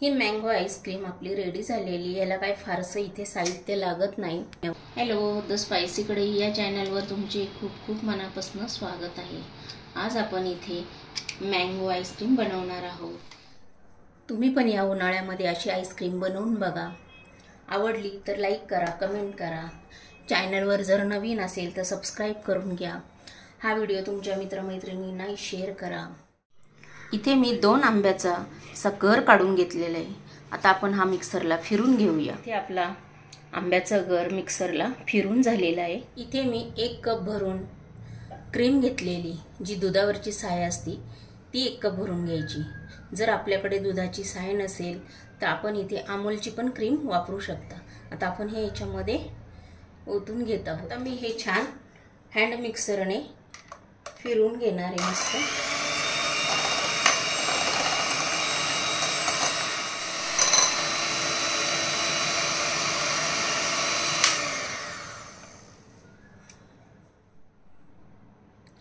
ही mango ice cream आपली ready झालेली। याला काय फारसं इथे साहित्य लागत नाही। हॅलो द स्पायसीकडे या चॅनलवर तुमचे खूप खूप मनापासून स्वागत आहे। आज आपण इथे मँगो आईस्क्रीम बनवणार आहोत। तुम्ही पण या उन्हाळ्यामध्ये अशी आईस्क्रीम बनवून बघा। आवडली तर लाईक करा, कमेंट करा। चॅनलवर जर नवीन असेल तर सबस्क्राइब करून घ्या। हा व्हिडिओ तुमच्या मित्रमैत्रिणींना शेअर करा। इथे मी 2 आंब्याचा गर काढून घेतलेला आहे। आता आपण हा मिक्सरला फिरून घेऊया। इथे आपला आंब्याचा गर मिक्सरला फिरून झालेला आहे। इथे मी 1 कप भरून क्रीम घेतलेली, जी दुधावरची साय असते ती 1 कप भरून घ्यायची। जर आपल्याकडे दुधाची साय नसेल तर आपण इथे अमूलची पण क्रीम वापरू शकता। आता आपण हे याच्यामध्ये ओतून घेत आहोत। आता मी हे छान हँड मिक्सरने फिरून घेणार आहे मस्त।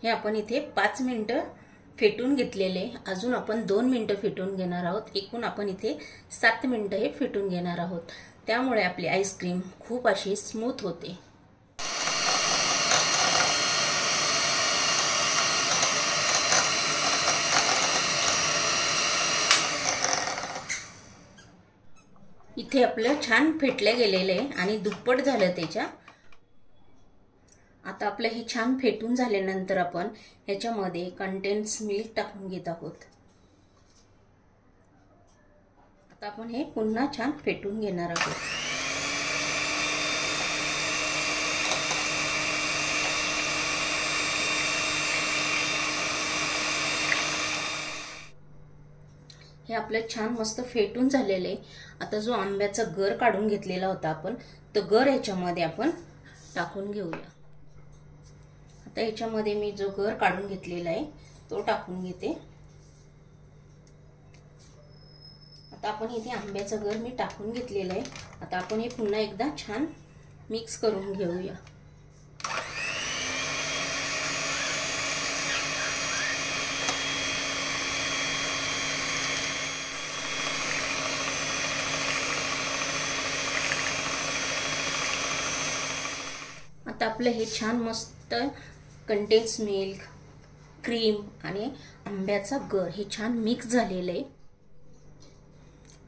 हे आपण इथे 5 मिनिटं फेटून घेतलेले। अजून आपण 2 मिनिटं फेटून घेणार आहोत। एकूण आपण इथे 7 मिनिटं हे फेटून घेणार आहोत। त्यामुळे आपली आईस्क्रीम खूप अशी स्मूथ होते। इथे आपलं छान फेटले गेलेले आहे आणि दुप्पट झालं त्याच्या। आता आपलं हे छान फेटून झाल्यानंतर आपण ह्याच्यामध्ये कंडेन्स मिल्क टाकून घेत आहोत। आता आपण हे पुन्हा छान फेटून घेणार आहोत। हे आपलं छान मस्त फेटून झालेले आहे। आता जो आंब्याचा गर काढून घेतलेला होता आपण, तो गर याच्यामध्ये आपण टाकून घेऊया। आता याच्यामध्ये मी जो गर काढून घेतलेला आहे तो टाकून घेते। आता आपण इथे आंब्याचा गर मी टाकून घेतलेला आहे। आता आपण हे पुन्हा एकदा छान मिक्स करून घेऊया। आता आपलं हे छान मस्त कंडेन्स मिल्क, क्रीम आणि आंब्याचा गर हे छान मिक्स झालेलं आहे।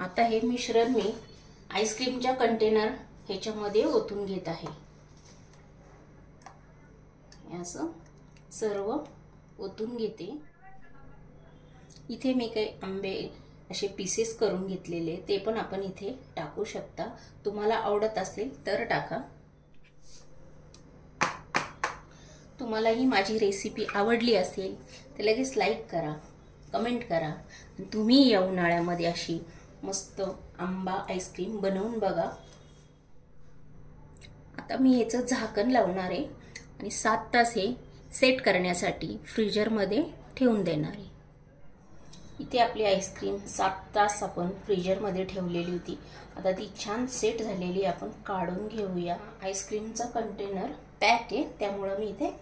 आता हे मिश्रण मी आईस्क्रीमच्या कंटेनर ह्याच्यामध्ये ओतून घेत आहे। असं सर्व ओतून घेते। इथे मी काही आंबे असे पीसेस करून घेतलेले, ते पण आपण इथे टाकू शकता। तुम्हाला आवडत असेल तर टाका। तुम्हाला ही माझी रेसिपी आवडली असेल तर लगेच लाईक करा, कमेंट करा। तुम्ही या उन्हाळ्यामध्ये अशी मस्त आंबा आईस्क्रीम बनवून बघा। आता मी याचं झाकण लावणार आहे आणि 7 तास हे सेट करण्यासाठी फ्रीजरमध्ये ठेवून देणार आहे। इथे आपली आईस्क्रीम 7 तास आपण फ्रीजरमध्ये ठेवलेली होती। आता ती छान सेट झालेली आपण काढून घेऊया। आईस्क्रीमचा कंटेनर पॅक आहे, त्यामुळे मी इथे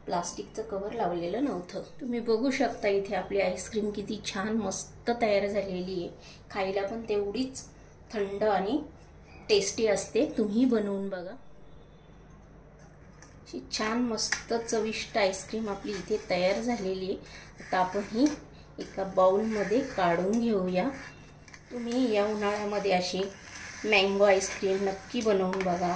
प्लास्टिकचं कव्हर लावलेलं नव्हतं। तुम्ही बघू शकता इथे आपली आईस्क्रीम किती छान मस्त तयार झालेली आहे। खायला पण तेवढीच थंड आणि टेस्टी असते। तुम्ही बनवून बघा। अशी छान मस्त चविष्ट आईस्क्रीम आपली इथे तयार झालेली आहे। आता आपण ही एका बाउलमध्ये काढून घेऊया। तुम्ही या उन्हाळ्यामध्ये अशी मँगो आईस्क्रीम नक्की बनवून बघा।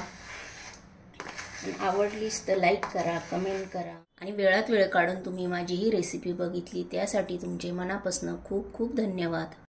आवडलीच तर लाईक करा, कमेंट करा आणि वेळात वेळ काढून तुम्ही माझी ही रेसिपी बघितली त्यासाठी तुमचे मनापासून खूप खूप धन्यवाद।